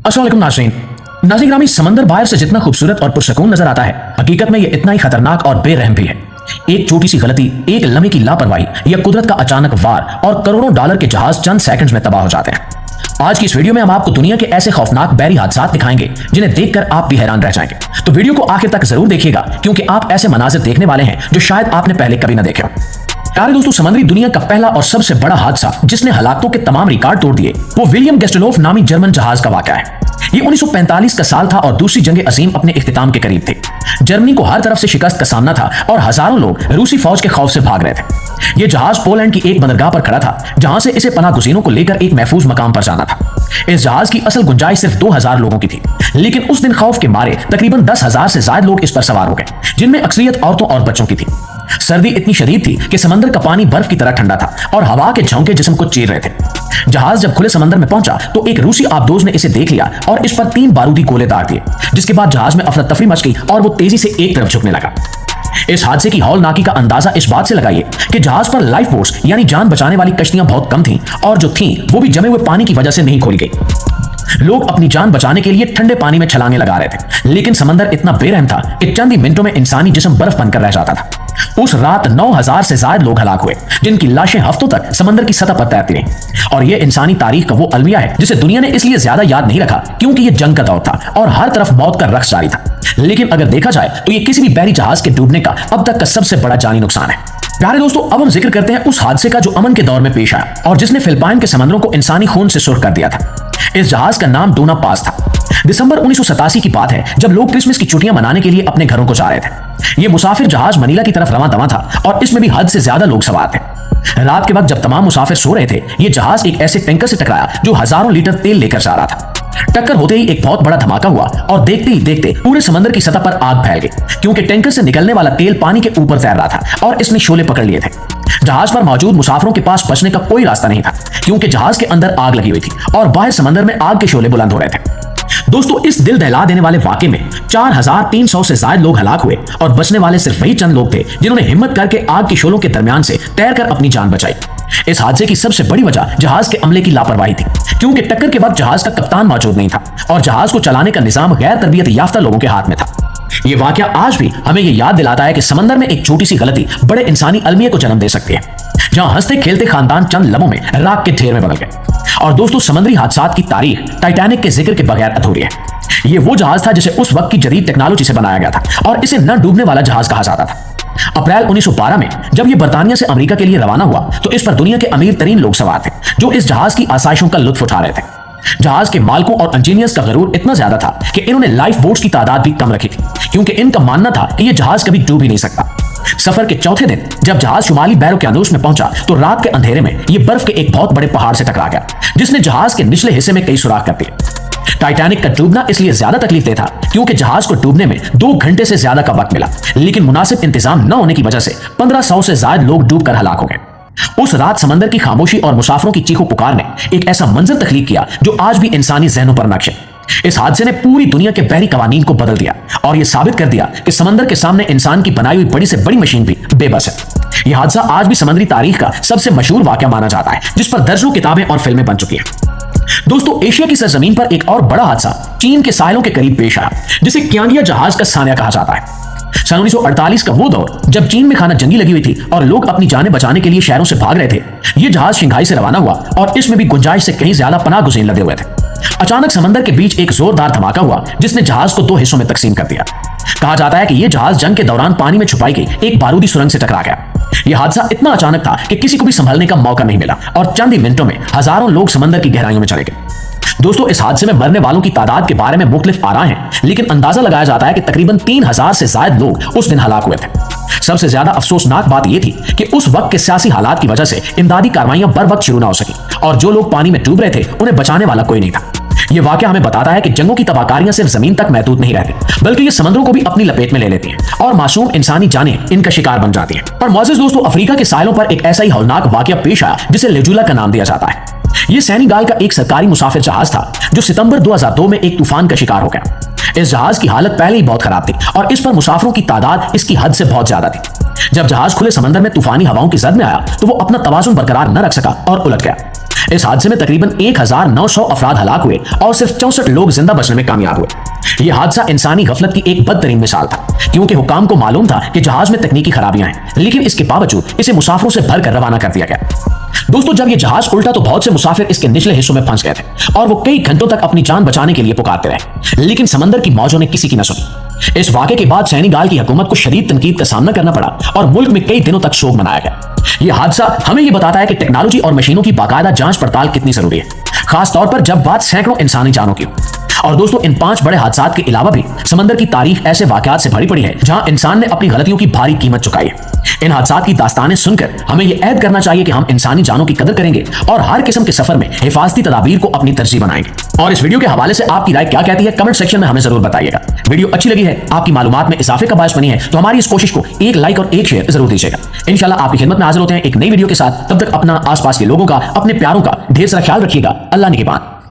अस्सलाम वालेकुम नाज़रीन। नाज़रीन ग्रामी, समंदर बाहर से जितना खूबसूरत और पुरसकून नजर आता है, हकीकत में ये इतना ही खतरनाक और बेरहम भी है। एक छोटी सी गलती, एक लम्हे की लापरवाही या कुदरत का अचानक वार और करोड़ों डॉलर के जहाज चंद सेकंड्स में तबाह हो जाते हैं। आज की इस वीडियो में हम आपको दुनिया के ऐसे खौफनाक बहरी हादसा दिखाएंगे जिन्हें देखकर आप भी हैरान रह जाएंगे। तो वीडियो को आखिर तक जरूर देखिएगा, क्योंकि आप ऐसे मनाजिर देखने वाले हैं जो शायद आपने पहले कभी न देखे हो। प्यारे दोस्तों, समुद्री दुनिया का पहला और सबसे बड़ा हादसा जिसने हलाकतों के तमाम रिकॉर्ड तोड़ दिए, वो विलियम गेस्टलोफ नामी जर्मन जहाज का वाकया है। ये 1945 का साल था और दूसरी जंग अजीम अपने इख्तिताम के करीब थी। जर्मनी को हर तरफ से शिकस्त का सामना था और हजारों लोग रूसी फौज के खौफ से भाग रहे थे। ये जहाज पोलैंड की एक बंदरगाह पर खड़ा था, जहां से इसे पनाह गुज़ीरों को लेकर एक महफूज मकाम पर जाना था। इस जहाज की असल गुंजाइश सिर्फ 2000 लोगों की थी, लेकिन उस दिन खौफ के मारे तकरीबन 10,000 से ज्यादा लोग इस पर सवार हो गए, जिनमें अक्सरियत औरतों और बच्चों की थी। सर्दी इतनी शदीद थी कि समंदर का पानी बर्फ की तरह ठंडा था और हवा के झोंके जिस्म को चीर रहे थे। जहाज जब खुले समंदर में पहुंचा तो एक रूसी आबदोज ने इसे देख लिया और इस पर 3 बारूदी गोले दाग दिए, जिसके बाद जहाज में अफरा तफरी मच गई और वो तेजी से एक तरफ झुकने लगा। इस हादसे की हौलनाकी का अंदाजा इस बात से लगाइए कि जहाज पर लाइफ बोट्स यानी जान बचाने वाली कश्तियां बहुत कम थीं, और जो थीं वो भी जमे हुए पानी की वजह से नहीं खोली गई। लोग अपनी जान बचाने के लिए ठंडे पानी में छलांगे लगा रहे थे, लेकिन समंदर इतना बेरहम था कि चंद ही मिनटों में इंसानी जिस्म बर्फ बनकर रह जाता था। उस रात 9000 से ज्यादा लोग हलाक हुए, जिनकी लाशें हफ्तों तक समंदर की सतह पर तैरती रहीं। और यह इंसानी तारीख का वो अलमिया है जिसे दुनिया ने इसलिए ज्यादा याद नहीं रखा क्योंकि यह जंग का दौर था और हर तरफ मौत का रक्स जारी था। लेकिन अगर देखा जाए तो यह किसी भी बहरी जहाज के डूबने का अब तक का सबसे बड़ा जानी नुकसान है। प्यारे दोस्तों, अब हम जिक्र करते हैं उस हादसे का जो अमन के दौर में पेश आया और जिसने फिलिपाइन के समंदरों को इंसानी खून से सुर्ख कर दिया था। इस जहाज का नाम डोना पास था। दिसंबर 1987 की बात है, जब लोग क्रिसमस की छुट्टियां मनाने के लिए अपने घरों को जा रहे थे। ये मुसाफिर जहाज मनीला की तरफ रवां दवां था और इसमें भी हद से ज्यादा लोग सवार थे। रात के वक्त जब तमाम मुसाफिर सो रहे थे, ये जहाज एक ऐसे टैंकर से टकराया जो हजारों लीटर तेल लेकर जा रहा था। टक्कर होते ही एक बहुत बड़ा धमाका हुआ और देखते ही देखते पूरे समंदर की सतह पर आग फैल गई, क्योंकि टैंकर से निकलने वाला तेल पानी के ऊपर तैर रहा था और इसने शोले पकड़ लिए थे। जहाज पर मौजूद मुसाफिरों के पास बचने का कोई रास्ता नहीं था, क्योंकि जहाज के अंदर आग लगी हुई थी और बाहर समंदर में आग के शोले बुलंद हो रहे थे। दोस्तों, इस दिल दहला देने वाले वाकये में 4300 से ज्यादा लोग हलाक हुए और बचने वाले सिर्फ वही चंद लोग थे जिन्होंने हिम्मत करके आग के शोलों के दरमियान से तैरकर अपनी जान बचाई। इस हादसे की सबसे बड़ी वजह जहाज के अमले की लापरवाही थी, क्योंकि टक्कर के वक्त जहाज का कप्तान मौजूद नहीं था और जहाज को चलाने का निजाम गैर तरबियत याफ्ता लोगों के हाथ में था। यह वाकया आज भी हमें यह याद दिलाता है कि समंदर में एक छोटी सी गलती बड़े इंसानी अलमिया को जन्म दे सकती है, जहां हंसते खेलते खानदान चंद लम्हों में राख के ढेर में बदल गए। और दोस्तों, समुद्री हादसात की तारीख टाइटैनिक के जिक्र के बगैर अधूरी है। यह वो जहाज था जिसे उस वक्त की जदीद टेक्नोलॉजी से बनाया गया था और इसे न डूबने वाला जहाज कहा जाता था। अप्रैल 1912 में जब यह बर्तानिया से अमेरिका के लिए रवाना हुआ तो इस पर दुनिया के अमीर तरीन लोग सवार थे, जो इस जहाज की आसाइशों का लुत्फ उठा रहे थे। जहाज के मालिकों और इंजीनियर्स का गरूर इतना ज्यादा था कि इन्होंने लाइफ बोट्स की तादाद भी कम रखी थी, क्योंकि इनका मानना था कि यह जहाज कभी डूब ही नहीं सकता। सफर के चौथे दिन जब जहाज शुमाली बैरोकेआनूस में पहुंचा तो रात के अंधेरे में यह बर्फ के एक बहुत बड़े पहाड़ से टकरा गया, जिसने जहाज के निचले हिस्से में कई सुराख कर दिए। टाइटैनिक का डूबना इसलिए ज्यादा तकलीफदेह था क्योंकि जहाज को डूबने में 2 घंटे से ज्यादा का वक्त मिला, लेकिन मुनासिब इंतजाम न होने की वजह से 1500 से ज्यादा लोग डूबकर हलाक हो गए। उस रात समंदर की खामोशी और मुसाफिरों की चीखों पुकार ने एक ऐसा मंजर तख्लीक किया जो आज भी इंसानी जहनों पर नक्श है। इस हादसे ने पूरी दुनिया के बहरी कवानीन को बदल दिया और यह साबित कर दिया कि समंदर के सामने इंसान की बनाई हुई बड़ी से बड़ी मशीन भी बेबस है। यह हादसा आज भी समुद्री तारीख का सबसे मशहूर वाकया माना जाता है, जिस पर दर्जनों किताबें और फिल्में बन चुकी हैं। दोस्तों, एशिया की सरजमीन पर एक और बड़ा हादसा चीन के साहिलों के करीब पेश आया, जिसे क्यांगिया जहाज का सानिया कहा जाता है। सन 1948 का वो दौर जब चीन में खाना जंगी लगी हुई थी और लोग अपनी जानें बचाने के लिए शहरों से भाग रहे थे। यह जहाज शंघाई से रवाना हुआ और इसमें भी गुंजाइश से कहीं ज्यादा पनाह गुज़ीर लगे हुए थे। अचानक समंदर के बीच एक जोरदार धमाका हुआ जिसने जहाज को 2 हिस्सों में तकसीम कर दिया। कहा जाता है कि यह जहाज जंग के दौरान पानी में छुपाई गई एक बारूदी सुरंग से टकरा गया। यह हादसा इतना अचानक था कि किसी को भी संभलने का मौका नहीं मिला और चंद ही मिनटों में हजारों लोग समंदर की गहराइयों में चले गए। दोस्तों, इस हादसे में मरने वालों की तादाद के बारे में मुख्तलिफ आरा हैं, लेकिन अंदाजा लगाया जाता है कि तकरीबन 3000 से ज्यादा लोग उस दिन हलाक हुए थे। सबसे ज्यादा अफसोसनाक बात यह थी कि उस वक्त के सियासी हालात की वजह से इमदादी कार्रवाइयां बर वक्त शुरू न हो सकी और जो लोग पानी में डूब रहे थे उन्हें बचाने वाला कोई नहीं था। यह वाकया हमें बताता है कि जंगों की तबाहकारियां सिर्फ जमीन तक महदूद नहीं रहती, बल्कि ये समंदरों को भी अपनी लपेट में ले लेती हैं और मासूम इंसानी जानें इनका शिकार बन जाती हैं। और मौजूद दोस्तों, अफ्रीका के साहिलों पर एक ऐसा ही हौलनाक वाकया पेश आया जिसे लेजुला का नाम दिया जाता है। यह सेनेगाल का एक सरकारी मुसाफिर जहाज था जो सितंबर 2002 में एक तूफान का शिकार हो गया। इस जहाज की हालत पहले ही बहुत खराब थी और इस पर मुसाफिरों की तादाद इसकी हद से बहुत ज्यादा थी। जब जहाज खुले समंदर में तूफानी हवाओं की जद में आया तो वो अपना तवाजुन बरकरार न रख सका और उलट गया। इस हादसे में तकरीबन 1900 अफराद हलाक हुए और सिर्फ 64 लोग जिंदा बचने में कामयाब हुए। यह हादसा इंसानी गफलत की एक बदतरीन मिसाल था, क्योंकि हुकाम को मालूम था कि जहाज में तकनीकी खराबियां हैं, लेकिन इसके बावजूद इसे मुसाफिरों से भरकर रवाना कर दिया गया। दोस्तों, जब यह जहाज उल्टा तो बहुत से मुसाफिर इसके निचले हिस्सों में फंस गए थे और वो कई घंटों तक अपनी जान बचाने के लिए पुकारते रहे, लेकिन समंदर की मौजों ने किसी की न सुनी। इस वाकये के बाद सेनेगाल की हुकूमत को शदीद तनकीद का सामना करना पड़ा और मुल्क में कई दिनों तक शोक मनाया गया। यह हादसा हमें यह बताता है कि टेक्नोलॉजी और मशीनों की बाकायदा जांच पड़ताल कितनी जरूरी है, खास तौर पर जब बात सैकड़ों इंसानी जानों की हो। और दोस्तों, इन 5 बड़े हादसात के अलावा भी समंदर की तारीख ऐसे वाकयात से भरी पड़ी है जहां इंसान ने अपनी गलतियों की भारी कीमत चुकाई है। इन हादसात की दास्तानें सुनकर हमें यह ऐद करना चाहिए कि हम इंसानी जानों की कदर करेंगे और हर किस्म के सफर में हिफाजती तदाबीर को अपनी तरजीह बनाएंगे। और इस वीडियो के हवाले से आपकी राय क्या कहती है, कमेंट सेक्शन में हमें जरूर बताइएगा। वीडियो अच्छी लगी है, आपकी मालूमात में इजाफे का बायस बनी है, तो हमारी इस कोशिश को एक लाइक और एक शेयर जरूर दीजिएगा। इंशाल्लाह आपकी खिदमत में हाजिर होते हैं एक नई वीडियो के साथ। तब तक अपना, आसपास के लोगों का, अपने प्यारों का ढेर सारा ख्याल रखिएगा। अल्लाह निगहबान।